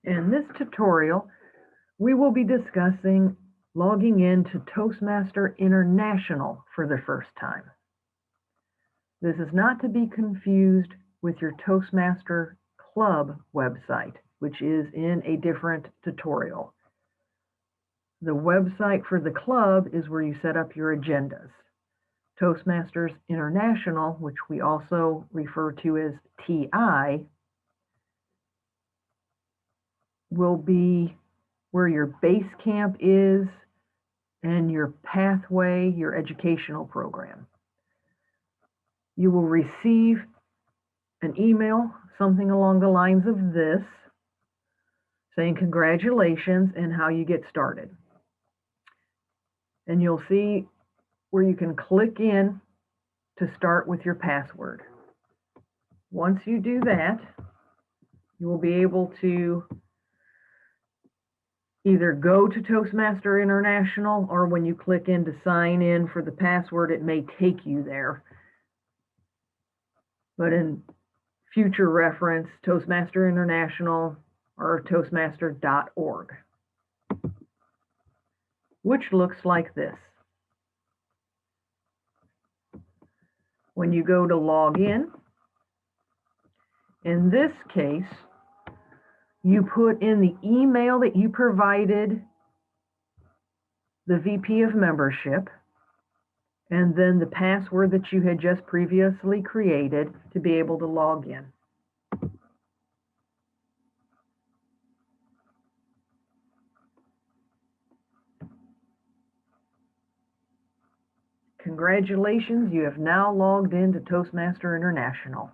In this tutorial, we will be discussing logging in to Toastmasters International for the first time. This is not to be confused with your Toastmaster Club website, which is in a different tutorial. The website for the club is where you set up your agendas. Toastmasters International, which we also refer to as TI, will be where your base camp is and your pathway, your educational program. You will receive an email, something along the lines of this, saying congratulations and how you get started. And you'll see where you can click in to start with your password. Once you do that, you will be able to either go to Toastmasters International, or when you click in to sign in for the password, it may take you there. But in future reference, Toastmasters International or Toastmasters.org, which looks like this. When you go to log in this case, you put in the email that you provided the VP of membership, and then the password that you had just previously created to be able to log in. Congratulations, you have now logged into Toastmasters International.